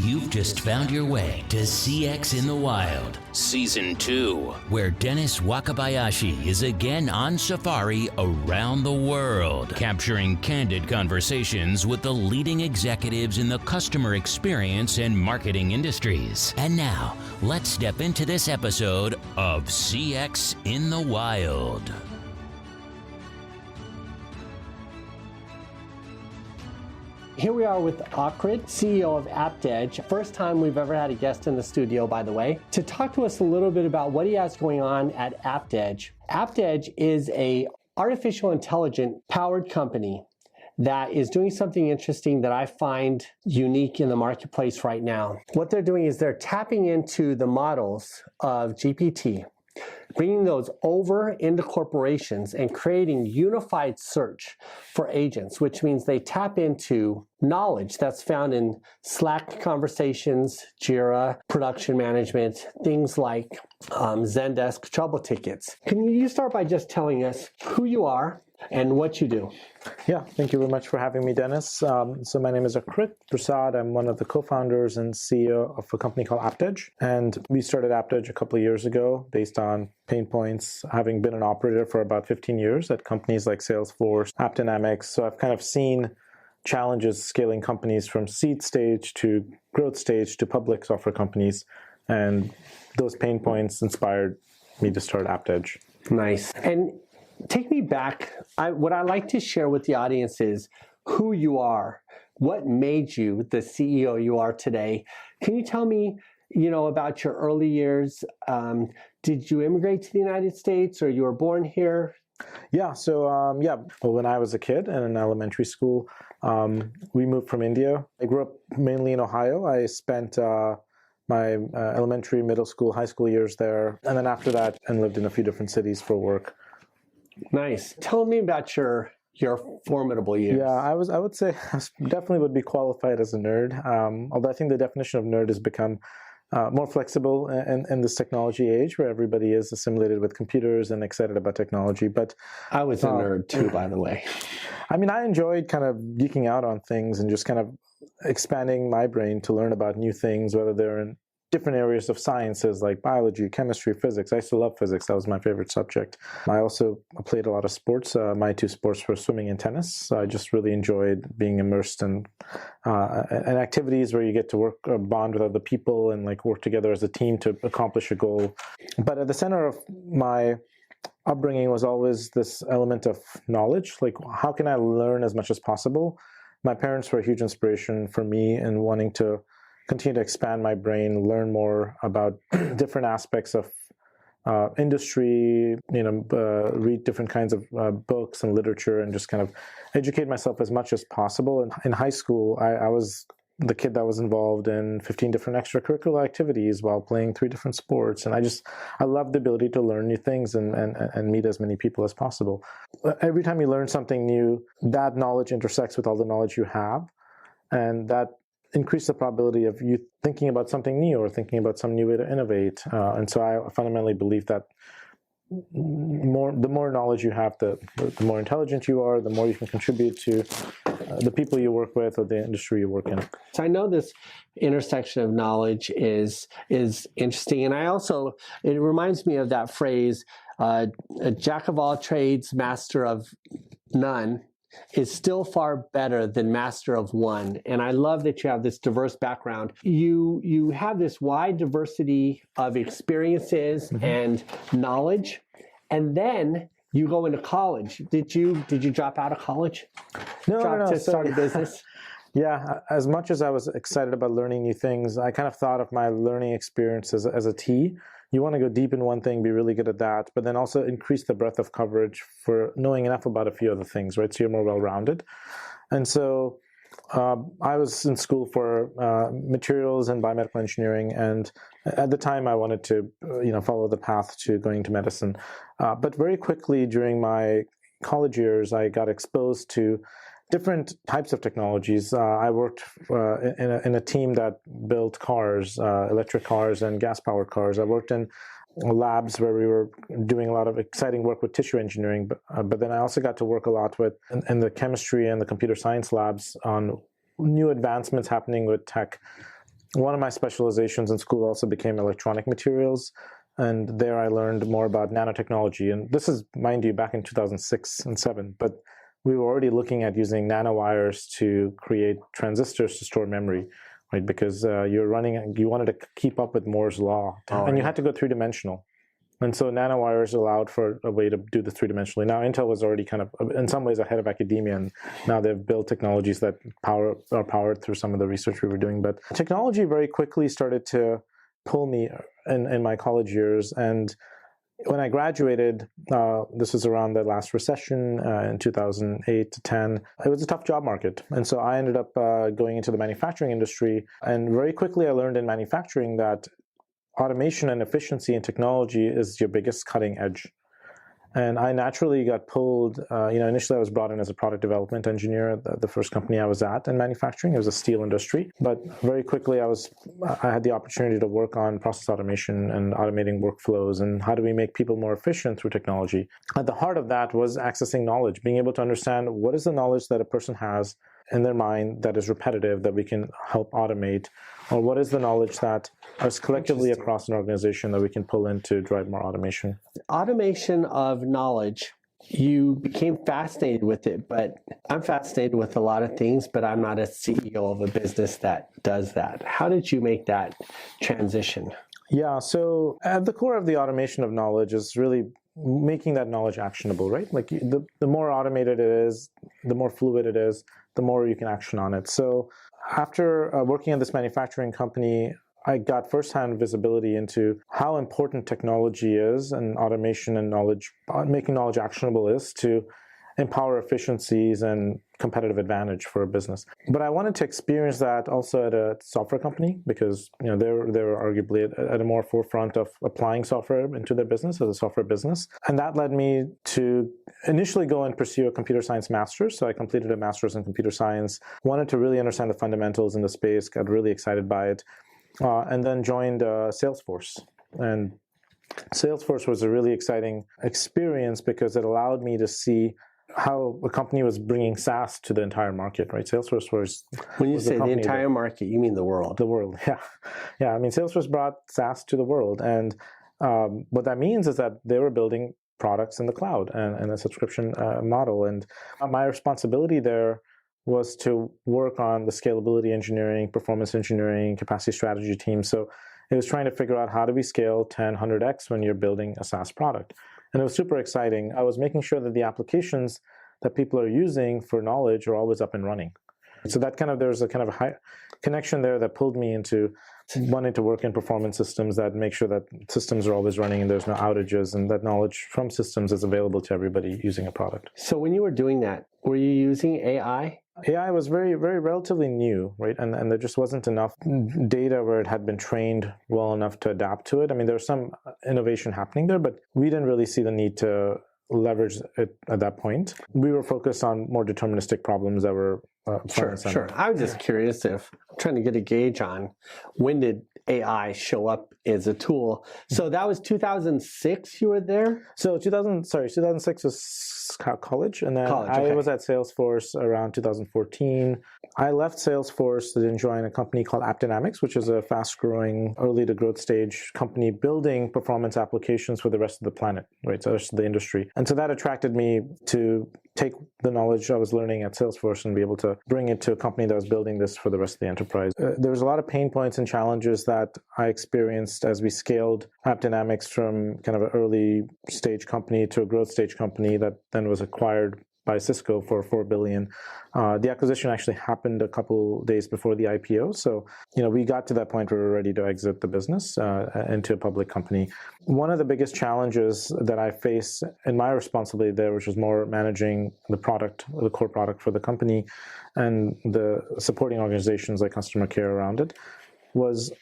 You've just found your way to CX in the Wild, Season 2, where Dennis Wakabayashi is again on safari around the world, capturing candid conversations with the leading executives in the customer experience and marketing industries. And now, let's step into this episode of CX in the Wild. Here we are with Aakrit, CEO of AptEdge. First time we've ever had a guest in the studio, by the way, to talk to us a little bit about what he has going on at AptEdge. AptEdge is a artificial intelligence powered company that is doing something interesting that I find unique in the marketplace right now. What they're doing is they're tapping into the models of GPT, bringing those over into corporations and creating unified search for agents, which means they tap into knowledge that's found in Slack conversations, Jira, production management, things like Zendesk trouble tickets. Can you start by just telling us who you are and what you do? Yeah, thank you very much for having me, Dennis. So my name is Aakrit Prasad. I'm one of the co-founders and CEO of a company called AptEdge. And we started AptEdge a couple of years ago based on pain points, having been an operator for about 15 years at companies like Salesforce, AppDynamics. So I've kind of seen challenges scaling companies from seed stage to growth stage to public software companies. And those pain points inspired me to start AptEdge. Nice. And take me back. What I like to share with the audience is who you are. What made you the CEO you are today? Can you tell me, about your early years? Did you immigrate to the United States or you were born here? Yeah, so well, when I was a kid and in elementary school, we moved from India. I grew up mainly in Ohio. I spent my elementary, middle school, high school years there. And then after that, and lived in a few different cities for work. Nice. Tell me about your formidable years. Yeah, I would say I definitely would be qualified as a nerd. Although I think the definition of nerd has become more flexible in this technology age where everybody is assimilated with computers and excited about technology. But I was a nerd too, by the way. I mean, I enjoyed kind of geeking out on things and just kind of expanding my brain to learn about new things, whether they're in different areas of sciences like biology, chemistry, physics. I used to love physics. That was my favorite subject. I also played a lot of sports. My two sports were swimming and tennis. So I just really enjoyed being immersed in activities where you get to work, bond with other people and like work together as a team to accomplish a goal. But at the center of my upbringing was always this element of knowledge. Like, how can I learn as much as possible? My parents were a huge inspiration for me in wanting to continue to expand my brain, learn more about different aspects of industry, read different kinds of books and literature and just kind of educate myself as much as possible. And in high school, I was the kid that was involved in 15 different extracurricular activities while playing 3 different sports. And I love the ability to learn new things and meet as many people as possible. Every time you learn something new, that knowledge intersects with all the knowledge you have. And that increase the probability of you thinking about something new or thinking about some new way to innovate. And so I fundamentally believe that the more knowledge you have, the more intelligent you are, the more you can contribute to the people you work with or the industry you work in. So I know this intersection of knowledge is interesting. And it reminds me of that phrase, a jack of all trades, master of none, is still far better than master of one. And I love that you have this diverse background. You have this wide diversity of experiences and knowledge, and then you go into college. Did you drop out of college? No. To start a business? Yeah, as much as I was excited about learning new things, I kind of thought of my learning experience as a T. You want to go deep in one thing, be really good at that, but then also increase the breadth of coverage for knowing enough about a few other things, right? So you're more well-rounded. And so I was in school for materials and biomedical engineering, and at the time I wanted to, follow the path to going to medicine. But very quickly during my college years, I got exposed to different types of technologies. I worked in a team that built cars, electric cars and gas-powered cars. I worked in labs where we were doing a lot of exciting work with tissue engineering, but then I also got to work a lot with in the chemistry and the computer science labs on new advancements happening with tech. One of my specializations in school also became electronic materials. And there I learned more about nanotechnology. And this is, mind you, back in 2006 and 7. But we were already looking at using nanowires to create transistors to store memory, right? Because you wanted to keep up with Moore's law. And you had to go three-dimensional. And so nanowires allowed for a way to do this three-dimensionally. Now, Intel was already kind of, in some ways, ahead of academia, and now they've built technologies that are powered through some of the research we were doing. But technology very quickly started to pull me in my college years. And when I graduated, this was around the last recession in 2008 to 10, it was a tough job market. And so I ended up going into the manufacturing industry. And very quickly I learned in manufacturing that automation and efficiency and technology is your biggest cutting edge. And I naturally got pulled, initially I was brought in as a product development engineer at the first company I was at in manufacturing. It was a steel industry. But very quickly I had the opportunity to work on process automation and automating workflows and how do we make people more efficient through technology. At the heart of that was accessing knowledge, being able to understand what is the knowledge that a person has in their mind that is repetitive that we can help automate, or what is the knowledge that is collectively across an organization that we can pull in to drive more automation. Automation of knowledge, you became fascinated with it, but I'm fascinated with a lot of things, but I'm not a CEO of a business that does that. How did you make that transition? Yeah, so at the core of the automation of knowledge is really making that knowledge actionable, right? Like the more automated it is, the more fluid it is, the more you can action on it. So after working at this manufacturing company, I got firsthand visibility into how important technology is and automation and knowledge, making knowledge actionable is to empower efficiencies and competitive advantage for a business. But I wanted to experience that also at a software company because they were arguably at a more forefront of applying software into their business as a software business. And that led me to initially go and pursue a computer science master's. So I completed a master's in computer science, wanted to really understand the fundamentals in the space, got really excited by it, and then joined Salesforce. And Salesforce was a really exciting experience because it allowed me to see how a company was bringing SaaS to the entire market, right? Salesforce was... When you say the entire market, you mean the world. The world, yeah. Yeah, I mean, Salesforce brought SaaS to the world. And what that means is that they were building products in the cloud and a subscription model. And my responsibility there was to work on the scalability engineering, performance engineering, capacity strategy team. So it was trying to figure out how do we scale 10, 100x when you're building a SaaS product. And it was super exciting. I was making sure that the applications that people are using for knowledge are always up and running. So that there's a kind of a high connection there that pulled me into wanting to work in performance systems that make sure that systems are always running and there's no outages and that knowledge from systems is available to everybody using a product. So when you were doing that, were you using AI? AI was very, very relatively new, right? And there just wasn't enough data where it had been trained well enough to adapt to it. I mean, there was some innovation happening there, but we didn't really see the need to leverage it at that point. We were focused on more deterministic problems that were Sure. I was just curious I'm trying to get a gauge on when did AI show up as a tool. So that was 2006 you were there? So 2006 was college, and then I was at Salesforce around 2014. I left Salesforce to then join a company called AptDynamics, which is a fast-growing, early-to-growth stage company building performance applications for the rest of the planet, right? So the rest of the industry. And so that attracted me to take the knowledge I was learning at Salesforce and be able to bring it to a company that was building this for the rest of the enterprise. There was a lot of pain points and challenges that I experienced as we scaled AptDynamics from kind of an early stage company to a growth stage company that then was acquired by Cisco for $4 billion. The acquisition actually happened a couple days before the IPO. So, we got to that point where we were ready to exit the business into a public company. One of the biggest challenges that I face in my responsibility there, which was more managing the product, the core product for the company and the supporting organizations like customer care around it, was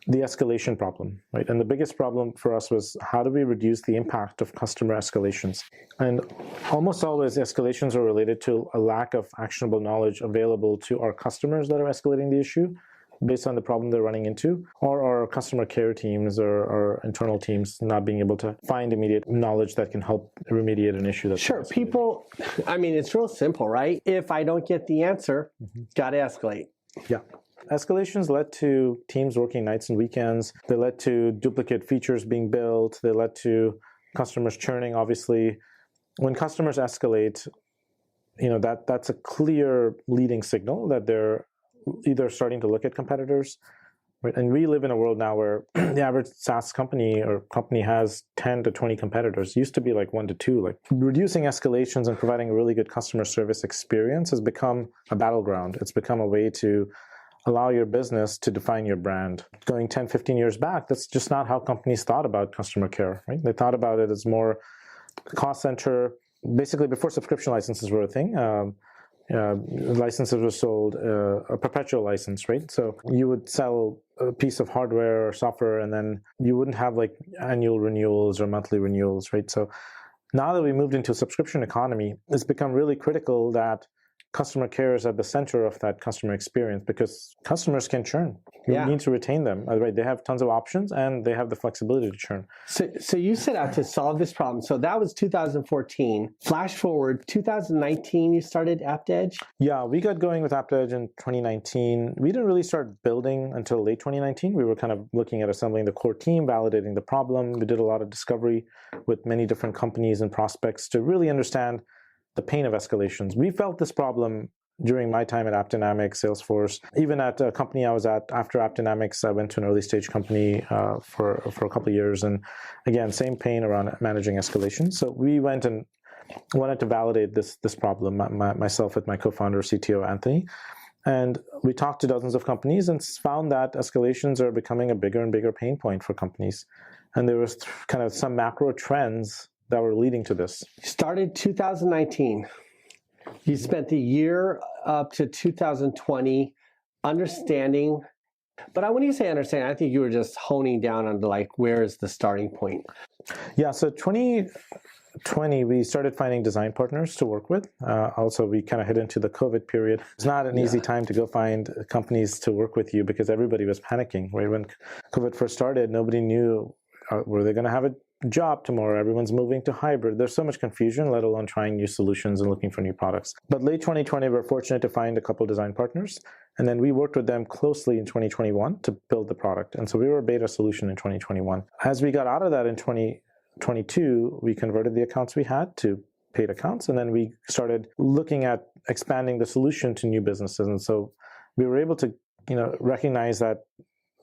the escalation problem, right? And the biggest problem for us was how do we reduce the impact of customer escalations? And almost always escalations are related to a lack of actionable knowledge available to our customers that are escalating the issue based on the problem they're running into, or our customer care teams or our internal teams not being able to find immediate knowledge that can help remediate an issue. Sure, people, I mean, it's real simple, right? If I don't get the answer, got to escalate. Yeah. Escalations led to teams working nights and weekends. They led to duplicate features being built. They led to customers churning, obviously. When customers escalate, that's a clear leading signal that they're either starting to look at competitors, right? And we live in a world now where the average SaaS company has 10 to 20 competitors. It used to be like 1 to 2. Like reducing escalations and providing a really good customer service experience has become a battleground. It's become a way to allow your business to define your brand. Going 10, 15 years back, that's just not how companies thought about customer care, right? They thought about it as more cost center. Basically, before subscription licenses were a thing, licenses were sold a perpetual license, right? So you would sell a piece of hardware or software, and then you wouldn't have like annual renewals or monthly renewals, right? So now that we moved into a subscription economy, it's become really critical that customer care is at the center of that customer experience, because customers can churn. You need to retain them, right? They have tons of options and they have the flexibility to churn. So you set out to solve this problem. So that was 2014. Flash forward, 2019, you started AptEdge? Yeah, we got going with AptEdge in 2019. We didn't really start building until late 2019. We were kind of looking at assembling the core team, validating the problem. We did a lot of discovery with many different companies and prospects to really understand the pain of escalations. We felt this problem during my time at AppDynamics, Salesforce. Even at a company I was at after AppDynamics, I went to an early stage company for a couple of years. And again, same pain around managing escalations. So we went and wanted to validate this problem, myself with my co-founder, CTO, Anthony. And we talked to dozens of companies and found that escalations are becoming a bigger and bigger pain point for companies. And there was kind of some macro trends that were leading to this. You started 2019. You spent the year up to 2020 understanding, but when you say understanding, I think you were just honing down on like, where is the starting point? Yeah, so 2020, we started finding design partners to work with. Also, we kind of hit into the COVID period. It's not an easy time to go find companies to work with you because everybody was panicking, right? When COVID first started, nobody knew, were they going to have a job tomorrow? Everyone's moving to hybrid. There's so much confusion, let alone trying new solutions and looking for new products. But late 2020, we're fortunate to find a couple design partners. And then we worked with them closely in 2021 to build the product. And so we were a beta solution in 2021. As we got out of that in 2022, we converted the accounts we had to paid accounts. And then we started looking at expanding the solution to new businesses. And so we were able to, recognize that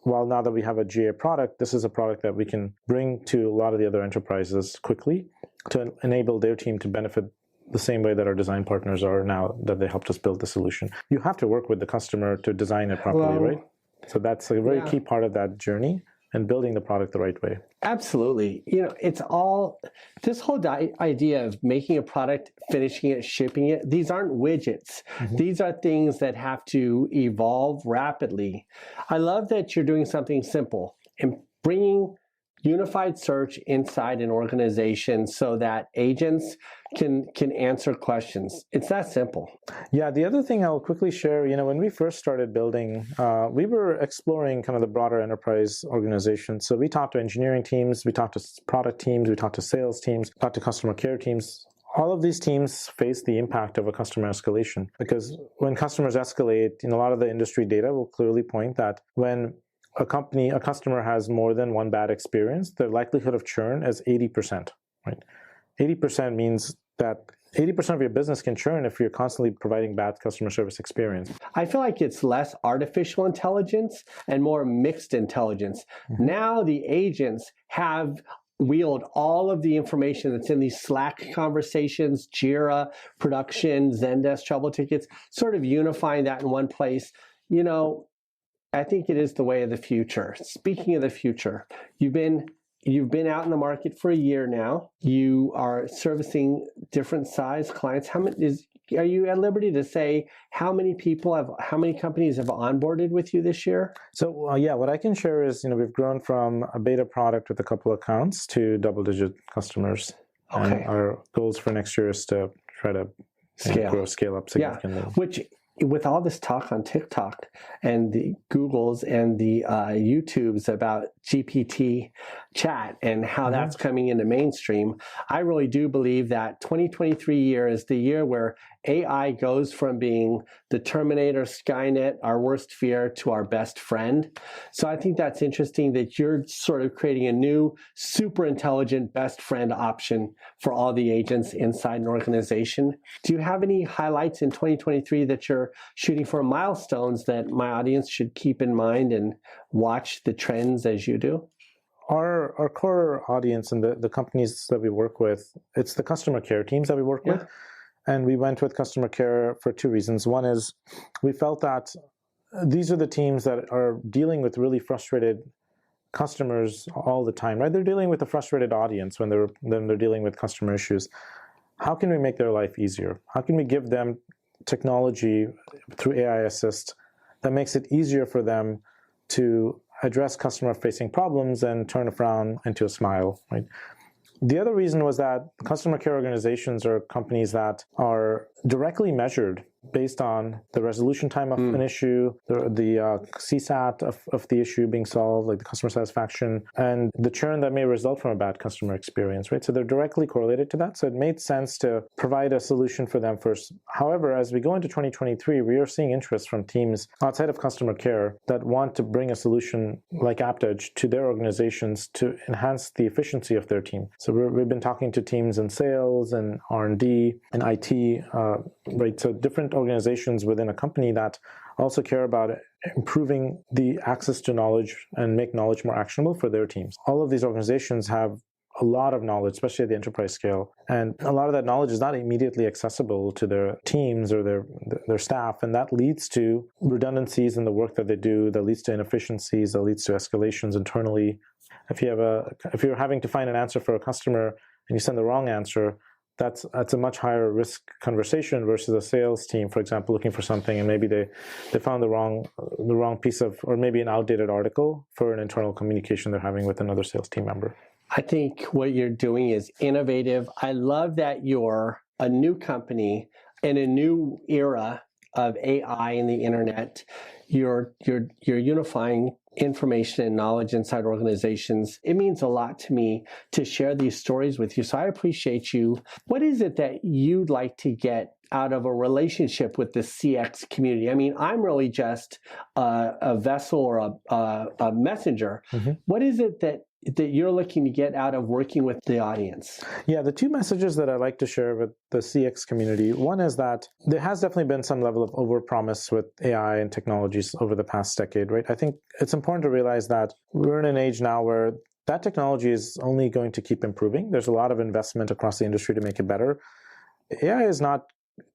while now that we have a GA product, this is a product that we can bring to a lot of the other enterprises quickly to enable their team to benefit the same way that our design partners are now that they helped us build the solution. You have to work with the customer to design it properly, right? So that's a very key part of that journey and building the product the right way. Absolutely. It's all, this whole idea of making a product, finishing it, shipping it, these aren't widgets. Mm-hmm. These are things that have to evolve rapidly. I love that you're doing something simple and bringing unified search inside an organization so that agents can answer questions. It's that simple. Yeah, the other thing I'll quickly share, when we first started building, we were exploring kind of the broader enterprise organization. So we talked to engineering teams, we talked to product teams, we talked to sales teams, talked to customer care teams. All of these teams face the impact of a customer escalation, because when customers escalate, a lot of the industry data will clearly point that when a customer has more than one bad experience, the likelihood of churn is 80%, right? 80% means that 80% of your business can churn if you're constantly providing bad customer service experience. I feel like it's less artificial intelligence and more mixed intelligence. Mm-hmm. Now the agents have wield all of the information that's in these Slack conversations, Jira, production, Zendesk trouble tickets, sort of unifying that in one place. I think it is the way of the future. Speaking of the future, you've been out in the market for a year now. You are servicing different size clients. Are you at liberty to say how many companies have onboarded with you this year? So what I can share is, we've grown from a beta product with a couple accounts to double-digit customers. Okay. And our goals for next year is to try to scale up significantly. Yeah, which, with all this talk on TikTok and the Googles and the YouTubes about GPT chat and how that's coming into mainstream, I really do believe that 2023 year is the year where AI goes from being the Terminator, Skynet, our worst fear, to our best friend. So I think that's interesting that you're sort of creating a new super intelligent best friend option for all the agents inside an organization. Do you have any highlights in 2023 that you're shooting for, milestones that my audience should keep in mind and watch the trends as you do? Our core audience and the companies that we work with, it's the customer care teams that we work with. And we went with customer care for two reasons. One is we felt that these are the teams that are dealing with really frustrated customers all the time, right? They're dealing with a frustrated audience when they're dealing with customer issues. How can we make their life easier? How can we give them technology through AI Assist that makes it easier for them to address customer-facing problems and turn a frown into a smile, right? The other reason was that customer care organizations are companies that are directly measured based on the resolution time of an issue, the CSAT of the issue being solved, like the customer satisfaction, and the churn that may result from a bad customer experience, right? So they're directly correlated to that. So it made sense to provide a solution for them first. However, as we go into 2023, we are seeing interest from teams outside of customer care that want to bring a solution like AptEdge to their organizations to enhance the efficiency of their team. So we've been talking to teams in sales and R&D and IT, right? So different organizations within a company that also care about improving the access to knowledge and make knowledge more actionable for their teams. All of these organizations have a lot of knowledge, especially at the enterprise scale. And a lot of that knowledge is not immediately accessible to their teams or their staff. And that leads to redundancies in the work that they do, that leads to inefficiencies, that leads to escalations internally. If you're having to find an answer for a customer and you send the wrong answer, that's a much higher risk conversation versus a sales team, for example, looking for something and maybe they found the wrong piece of, or maybe an outdated article for an internal communication they're having with another sales team member. I think what you're doing is innovative. I love that you're a new company in a new era of AI and the internet. You're unifying information and knowledge inside organizations. It means a lot to me to share these stories with you. So I appreciate you. What is it that you'd like to get out of a relationship with the CX community? I mean, I'm really just a vessel or a messenger. Mm-hmm. What is it that you're looking to get out of working with the audience? Yeah, the two messages that I like to share with the CX community, one is that there has definitely been some level of overpromise with AI and technologies over the past decade, right? I think it's important to realize that we're in an age now where that technology is only going to keep improving. There's a lot of investment across the industry to make it better. AI is not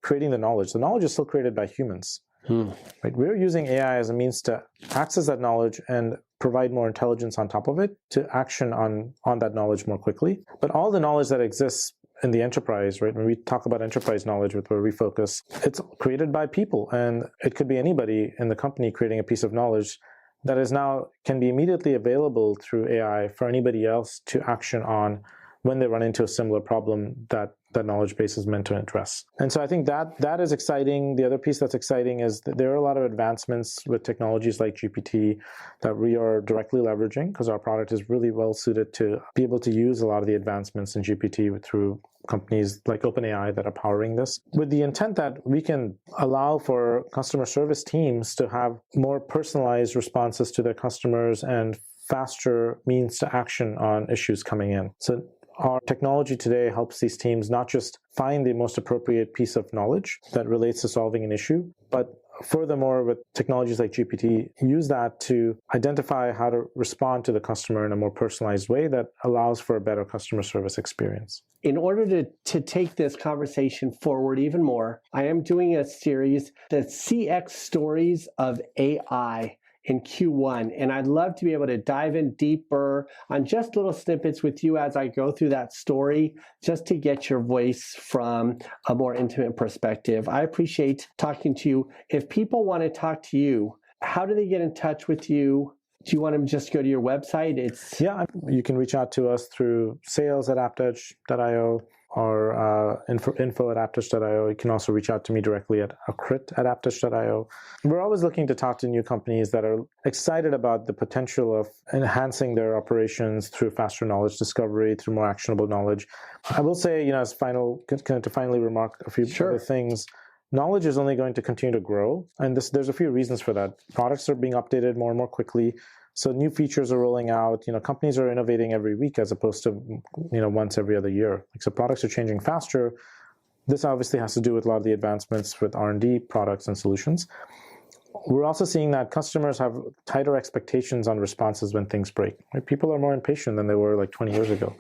creating the knowledge. The knowledge is still created by humans. Right? We're using AI as a means to access that knowledge and provide more intelligence on top of it to action on that knowledge more quickly. But all the knowledge that exists in the enterprise, right? When we talk about enterprise knowledge with where we focus, it's created by people, and it could be anybody in the company creating a piece of knowledge that is now can be immediately available through AI for anybody else to action on when they run into a similar problem that knowledge base is meant to address. And so I think that is exciting. The other piece that's exciting is that there are a lot of advancements with technologies like GPT that we are directly leveraging because our product is really well suited to be able to use a lot of the advancements in GPT through companies like OpenAI that are powering this, with the intent that we can allow for customer service teams to have more personalized responses to their customers and faster means to action on issues coming in. So our technology today helps these teams not just find the most appropriate piece of knowledge that relates to solving an issue, but furthermore, with technologies like GPT, use that to identify how to respond to the customer in a more personalized way that allows for a better customer service experience. In order to take this conversation forward even more, I am doing a series, the CX Stories of AI, in Q1. And I'd love to be able to dive in deeper on just little snippets with you as I go through that story, just to get your voice from a more intimate perspective. I appreciate talking to you. If people want to talk to you, how do they get in touch with you? Do you want to just go to your website? Yeah, you can reach out to us through sales@aptedge.io, or info at aptedge.io. You can also reach out to me directly at aakrit@aptedge.io. We're always looking to talk to new companies that are excited about the potential of enhancing their operations through faster knowledge discovery, through more actionable knowledge. I will say, as to finally remark a few other things, knowledge is only going to continue to grow, and there's a few reasons for that. Products are being updated more and more quickly, so new features are rolling out. Companies are innovating every week as opposed to once every other year. So products are changing faster. This obviously has to do with a lot of the advancements with R&D products and solutions. We're also seeing that customers have tighter expectations on responses when things break. Right? People are more impatient than they were like 20 years ago.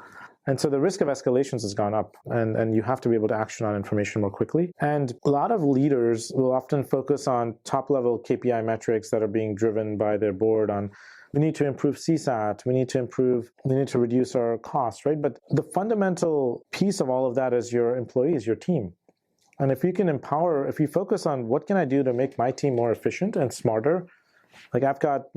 And so the risk of escalations has gone up, and you have to be able to action on information more quickly. And a lot of leaders will often focus on top-level KPI metrics that are being driven by their board on, we need to improve CSAT, we need to reduce our costs, right? But the fundamental piece of all of that is your employees, your team. And if you focus on what can I do to make my team more efficient and smarter, like I've got,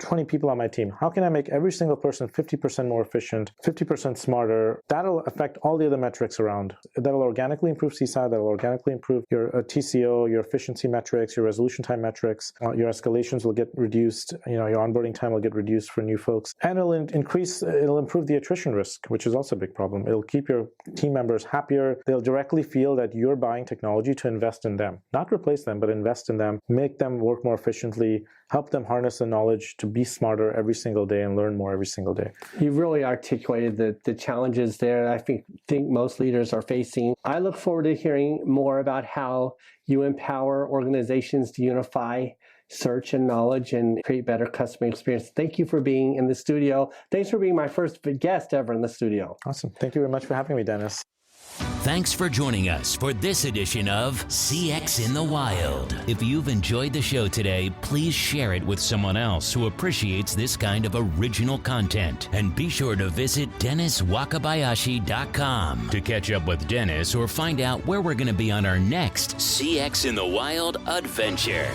20 people on my team. How can I make every single person 50% more efficient, 50% smarter? That'll affect all the other metrics around. That'll organically improve CSAT, that'll organically improve your TCO, your efficiency metrics, your resolution time metrics, your escalations will get reduced, your onboarding time will get reduced for new folks, and it'll improve the attrition risk, which is also a big problem. It'll keep your team members happier. They'll directly feel that you're buying technology to invest in them, not replace them, but invest in them, make them work more efficiently, help them harness the knowledge to be smarter every single day and learn more every single day. You've really articulated the challenges there I think most leaders are facing. I look forward to hearing more about how you empower organizations to unify search and knowledge and create better customer experience. Thank you for being in the studio. Thanks for being my first guest ever in the studio. Awesome. Thank you very much for having me, Dennis. Thanks for joining us for this edition of CX in the Wild. If you've enjoyed the show today, please share it with someone else who appreciates this kind of original content. And be sure to visit DennisWakabayashi.com to catch up with Dennis or find out where we're going to be on our next CX in the Wild adventure.